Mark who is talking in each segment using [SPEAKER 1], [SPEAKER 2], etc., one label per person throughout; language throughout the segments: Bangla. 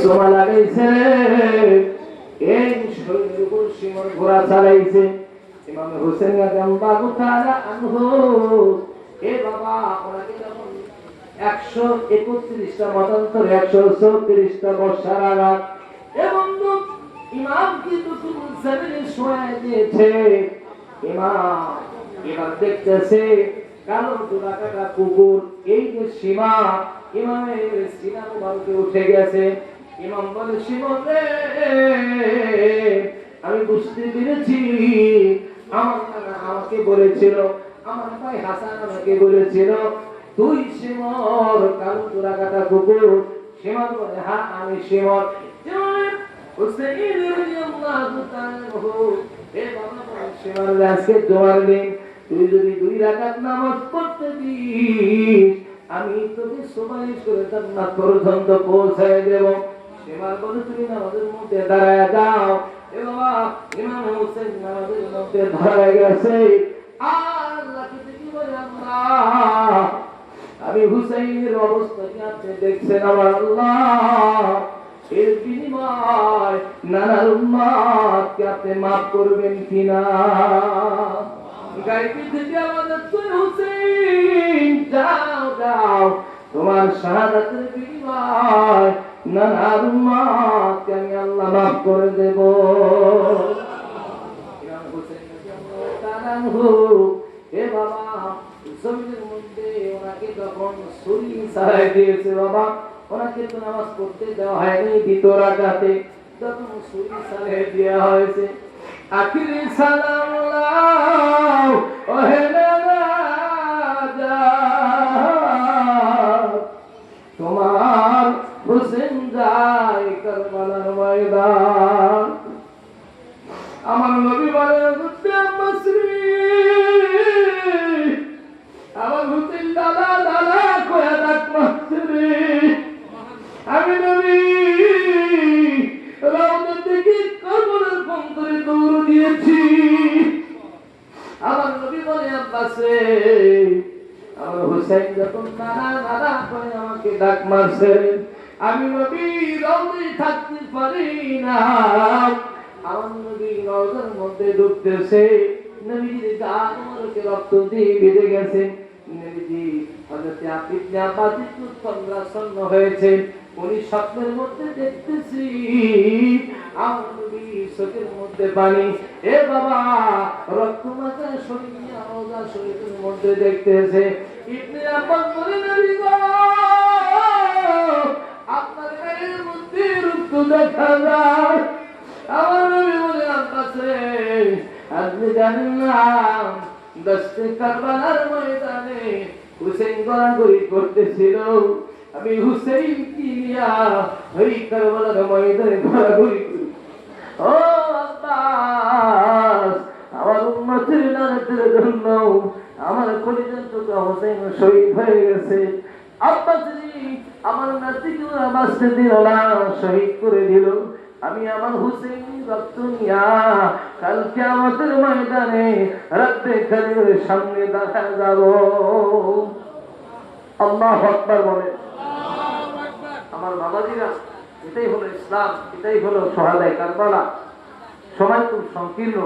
[SPEAKER 1] সোমা লাগাইছে এই শরীরের উপর সীমার ঘোড়া চালাইছে ইমাম হোসেন রাদিয়াল্লাহু তাআলা আনহু। এ বাবা ওনাকে যখন 131টা মতান্তর 134টা বর্ষার আঘাত এবং ইমাম কিন্তু জমিনে শোয়া দিয়েছে। ইমাম এবার দেখতেছে কালো দুরাকাটা কুকুর এই যে সীমা ইমামের সিনা মুবারকে উঠে গেছে। ইমাম বলে শিমন রে আমি বুঝতে পেরেছি আমার নানা আমাকে বলেছিল আমার ভাই হাসান আমাকে বলেছিল তুই শিমর কালো দুরাকাটা কুকুর। শিমর বলে হ্যাঁ আমি শিমর। হুসাইন রাদিয়াল্লাহু তাআলা এ বাবা বলে শিমর আজকে জোয়ার দিন তুই যদি 2 রাকাত নামাজ পড়তে দিস আমি তোকে সুপারিশ করে জান্নাত পর্যন্ত পৌঁছায় দেব। শিমর বলে তুমি নামাজের মধ্যে দাঁড়ায় যাও। এ বাবা ইমাম হোসেন নামাজের মধ্যে দাঁড়ায় গেছে। আল্লাহকে দেখি বলে আল্লাহ আমি হুসাইনের অবস্থা কি আপনি দেখছেন আমার আল্লাহ এর বিনিময় নানার উম্মতকে আপনি মাফ করবেন কিনা। গাইবি থেকে আমাদের তুই হুসাইন যাও যাও তোমার শাহাদাতের বিনিময় নানার উম্মতকে আমি আল্লাহ মাফ করে দেব। ইমাম হুসাইন রাদিয়াল্লাহু তাআলা এ বাবা জমিনের মধ্যে ওনাকে যখন ছুরি চালাই দিয়েছে বাবা ওনাকে তো নামাজ পড়তে দেওয়া হয়নি দ্বিতীয় রাকাতে যখন ছুরি চালাই দেওয়া হয়েছে আখিরি সালাম লাও ওহে রাজা তোমার হোসেন যায় কারবালার ময়দান। আমার নবী বলে মুসলিম আমার হুসেন দাদা দাদা কয়া ডাক মারছে আমি নবী রওনা থেকে কবরের পন্তরে দৌড় দিয়েছি। আমার নবী বলে আব্বাসে আমার হুসেন যখন দাদা দাদা করে আমাকে ডাক মারছে আমি নবী রওনায় থাকতে পারি না। আমার নবী রওজার মধ্যে ঢুকতেছে নবীর গা মোবারকে রক্ত দিয়ে ভিজে গেছে। নবীজি হযরত ইবনে আব্বাস চন্দ্রাসন্ন হয়েছে উনি স্বপ্নের মধ্যে দেখতেছি আমার নবী চোখের মধ্যে পানি। এ বাবা রক্তমাখা শরীর নিয়ে রওজা শরীফের মধ্যে দেখতেছে। ইবনে আব্বাস বলে নবী গো আপনার গায়ের মধ্যে রক্ত দেখা যায়। আমার নবী বলে আব্বাসে আপনি জানেন না দশে কারবালার ময়দানে হুসেন গড়াগড়ি করতেছিল আমি হুসেন কি নিয়া ওই কারবালার ময়দানে গড়াগড়ি করি। ও আব্বাস আমার উম্মতের নাজাতের জন্য আমার কলিজার টুকরা হুসেন শহীদ হয়ে গেছে। আব্বাস আমার নাতিকে ওরা বাঁচতে দিল না শহীদ করে দিল। আমি আমার হুসেন রক্ত নিয়া কালকে আমাদের ময়দানে রব্বে কারিমের সামনে দেখা যাব। আল্লাহু আকবার বলে। আমার বাবাজিরা এটাই হলো ইসলাম এটাই হলো শহাদায়ে কারবালা। সময় খুব সংকীর্ণ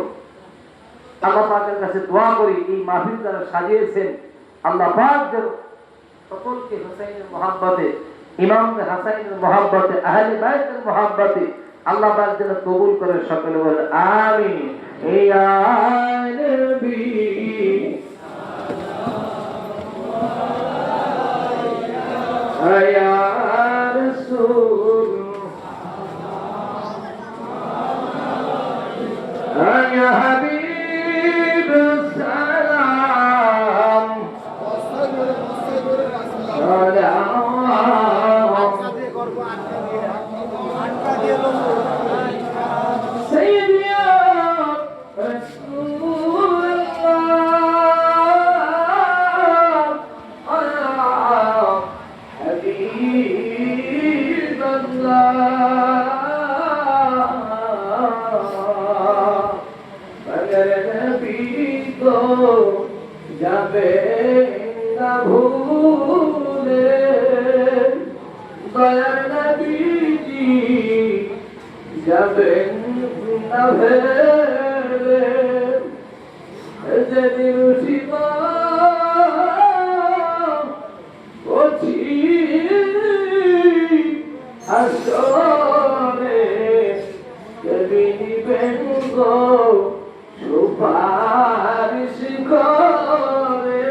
[SPEAKER 1] আল্লাহ পাকের কাছে দোয়া করি এই মাহফিল যারা সাজিয়েছেন আল্লাহ পাক যেন সকলকে হুসাইনের মহব্বতে ইমাম হাসানের মহব্বতে আহলে বাইতের মহব্বতে আল্লাহ পাক যেন কবুল করে সকলে বলে আমিন। ইয়া নবী ইয়া রাসূল ইয়া হাবিব সালাম যাবে না ভুলে দয়ার নবীজি যাবেন না ভেবে যেদিন উঠিব অছি আসরে কবি নিবেন গো সুপারিশ করে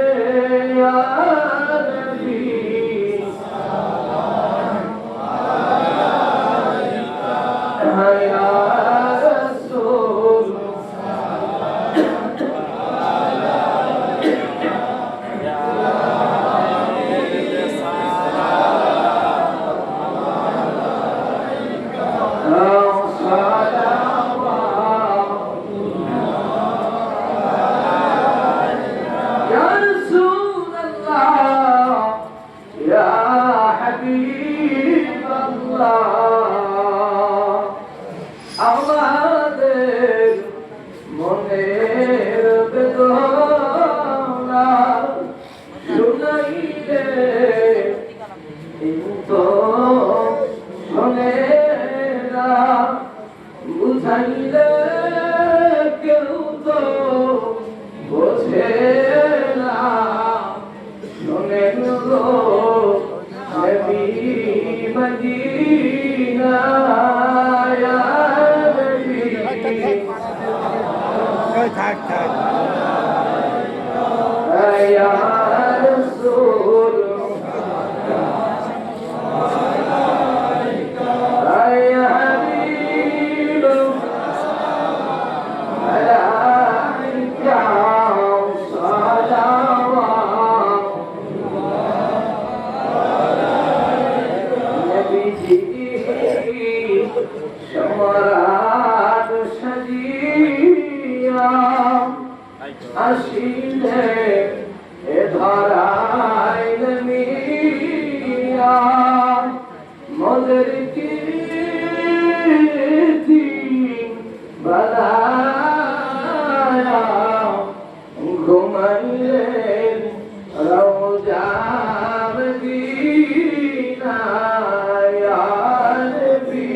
[SPEAKER 1] আমাদের মনের বেদনা শুনাইলে কিন্তু শোনে না, বুঝাইলে কেউ তো বোঝে না। শোনেন গো নবী মদিনা
[SPEAKER 2] থাক থাক
[SPEAKER 1] يا رسول يا حبيب عليك صلوات نبيك شمرات সাজিয়া আসিলে এ ধরাই মিয়া মোদের কীর্তি বালায়া ঘুমাইলেন রওজা মদিনা ইয়া নবী